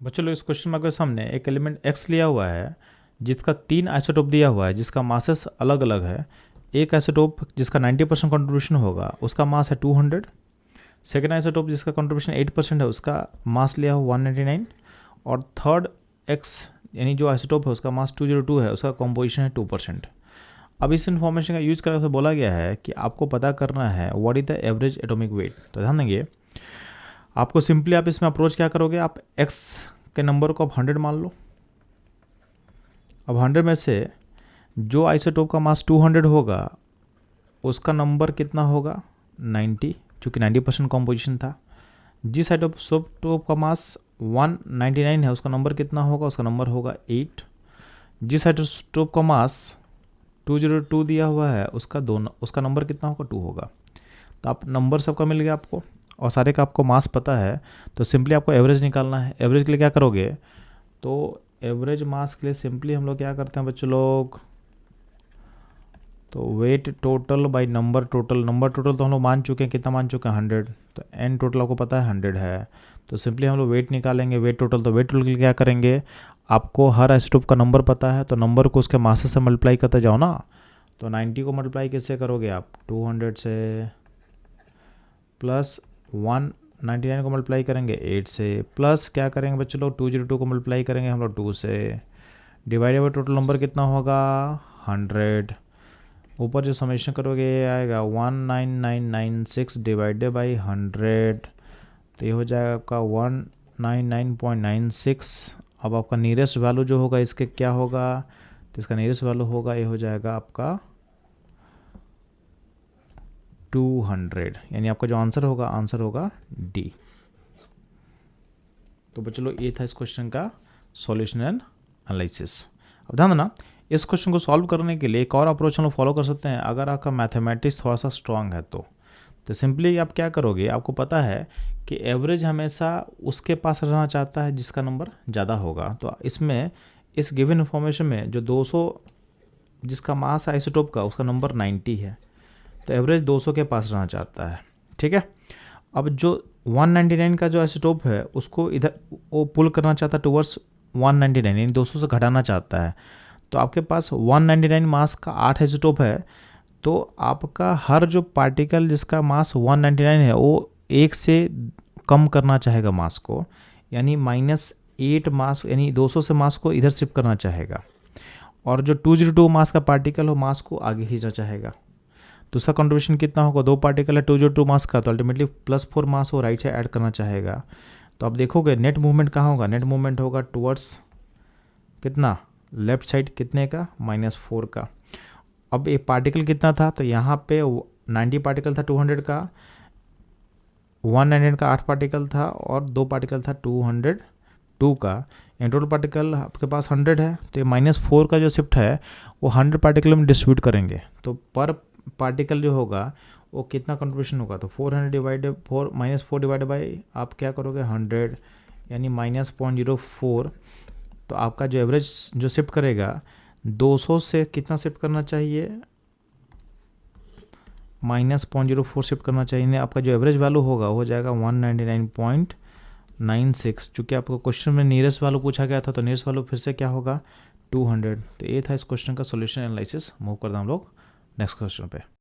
बच्चों लोग इस क्वेश्चन में आपके सामने एक एलिमेंट x लिया हुआ है जिसका 3 आइसोटोप दिया हुआ है जिसका मासेस अलग अलग है। एक आइसोटोप जिसका 90% कंट्रीब्यूशन होगा उसका मास है 200। सेकेंड आइसोटोप जिसका कंट्रीब्यूशन 8% है उसका मास लिया हुआ 199। और थर्ड x यानी जो आइसोटोप है उसका मास 202 है, उसका कॉम्पोजिशन है 2%। अब इस इन्फॉर्मेशन का यूज करके बोला गया है कि आपको पता करना है what is the average atomic weight. तो ध्यान देंगे, आपको सिंपली आप इसमें अप्रोच क्या करोगे, आप x के नंबर को आप 100 मान लो। अब 100 में से जो आइसोटोप का मास 200 होगा उसका नंबर कितना होगा 90, चूँकि 90% कॉम्पोजिशन था। जिस आइसोटोप का मास 199 है उसका नंबर कितना होगा, उसका नंबर होगा 8। जिस आइसोटोप का मास 202 दिया हुआ है उसका नंबर कितना होगा 2 होगा। तो आप नंबर सबका मिल गया आपको और सारे का आपको मास पता है, तो सिंपली आपको एवरेज निकालना है। एवरेज के लिए क्या करोगे, तो एवरेज मास के लिए सिंपली हम लोग क्या करते हैं बच्चों लोग, तो wait total by number total. Number total तो हम लोग मान चुके हैं, कितना मान चुके हैं 100, तो एन टोटल आपको पता है 100 है। तो सिंपली हम लोग वेट निकालेंगे, वेट टोटल। तो वेट टोटल के लिए क्या करेंगे, आपको हर आइसोटोप का नंबर पता है तो नंबर को उसके मासेस से मल्टीप्लाई करते जाओ ना। तो 90 को मल्टीप्लाई किससे करोगे आप, 200 से, प्लस 199 को मल्टीप्लाई करेंगे 8 से, प्लस क्या करेंगे बच्चों लोग 202 को मल्टीप्लाई करेंगे हम लोग 2 से, डिवाइडेड बाई टोटल नंबर कितना होगा 100। ऊपर जो समेशन करोगे ये आएगा 19996 डिवाइडेड बाई 100, तो ये हो जाएगा आपका 199.96। अब आपका नियरेस्ट वैल्यू जो होगा इसके क्या होगा, तो इसका नियरेस्ट वैल्यू होगा ये हो जाएगा आपका 200, यानी आपका जो आंसर होगा डी। तो बच्चों लोग ये था इस क्वेश्चन का सॉल्यूशन एंड एनालिसिस। अब ध्यान देना, इस क्वेश्चन को सॉल्व करने के लिए एक और अप्रोच हम लोग फॉलो कर सकते हैं अगर आपका मैथमेटिक्स थोड़ा सा स्ट्रांग है तो सिंपली आप क्या करोगे, आपको पता है कि एवरेज हमेशा उसके पास रहना चाहता है जिसका नंबर ज़्यादा होगा। तो इसमें इस गिवन इन्फॉर्मेशन में जो 200 जिसका मास है आइसोटोप का उसका नंबर 90 है, तो एवरेज 200 के पास रहना चाहता है। ठीक है, अब जो 199 का जो आइसोटोप है उसको इधर वो पुल करना चाहता है टुवर्ड्स 199, यानी 200 से घटाना चाहता है। तो आपके पास 199 मास का 8 आइसोटोप है, तो आपका हर जो पार्टिकल जिसका मास 199 है वो 1 से कम करना चाहेगा मास को, यानी -8 मास, यानी 200 से मास को इधर शिफ्ट करना चाहेगा। और जो 202 मास का पार्टिकल हो मास को आगे खींचना चाहेगा। तो उसका कंट्रीब्यूशन कितना होगा, 2 पार्टिकल है 202 मास का, तो अल्टीमेटली +4 मास वो राइट साइड ऐड करना चाहेगा। तो आप देखोगे नेट मूवमेंट कहाँ होगा, नेट मूवमेंट होगा टुवर्ड्स कितना, लेफ्ट साइड कितने का, -4 का। अब एक पार्टिकल कितना था, तो यहाँ पे 90 पार्टिकल था 200 का, 199 का 8 पार्टिकल था और 2 पार्टिकल था 202 का। टोटल पार्टिकल आपके पास 100 है, तो ये -4 का जो शिफ्ट है वो 100 पार्टिकल में डिस्ट्रीब्यूट करेंगे। तो पर पार्टिकल जो होगा वो कितना कंट्रीब्यूशन होगा, तो 400 डिवाइडेड -4 डिवाइडेड बाई आप क्या करोगे 100, यानी -0.04। तो आपका जो एवरेज जो शिफ्ट करेगा 200 से कितना शिफ्ट करना चाहिए, -0.04 शिफ्ट करना चाहिए। आपका जो एवरेज वैल्यू होगा वो हो जाएगा 199.96। चूँकि आपको क्वेश्चन में नियरेस्ट वैल्यू पूछा गया था तो नियरेस्ट वैल्यू फिर से क्या होगा 200। तो ये था इस क्वेश्चन का सॉल्यूशन एनालिसिस। मूव करते हैं हम लोग नेक्स्ट क्वेश्चन पे।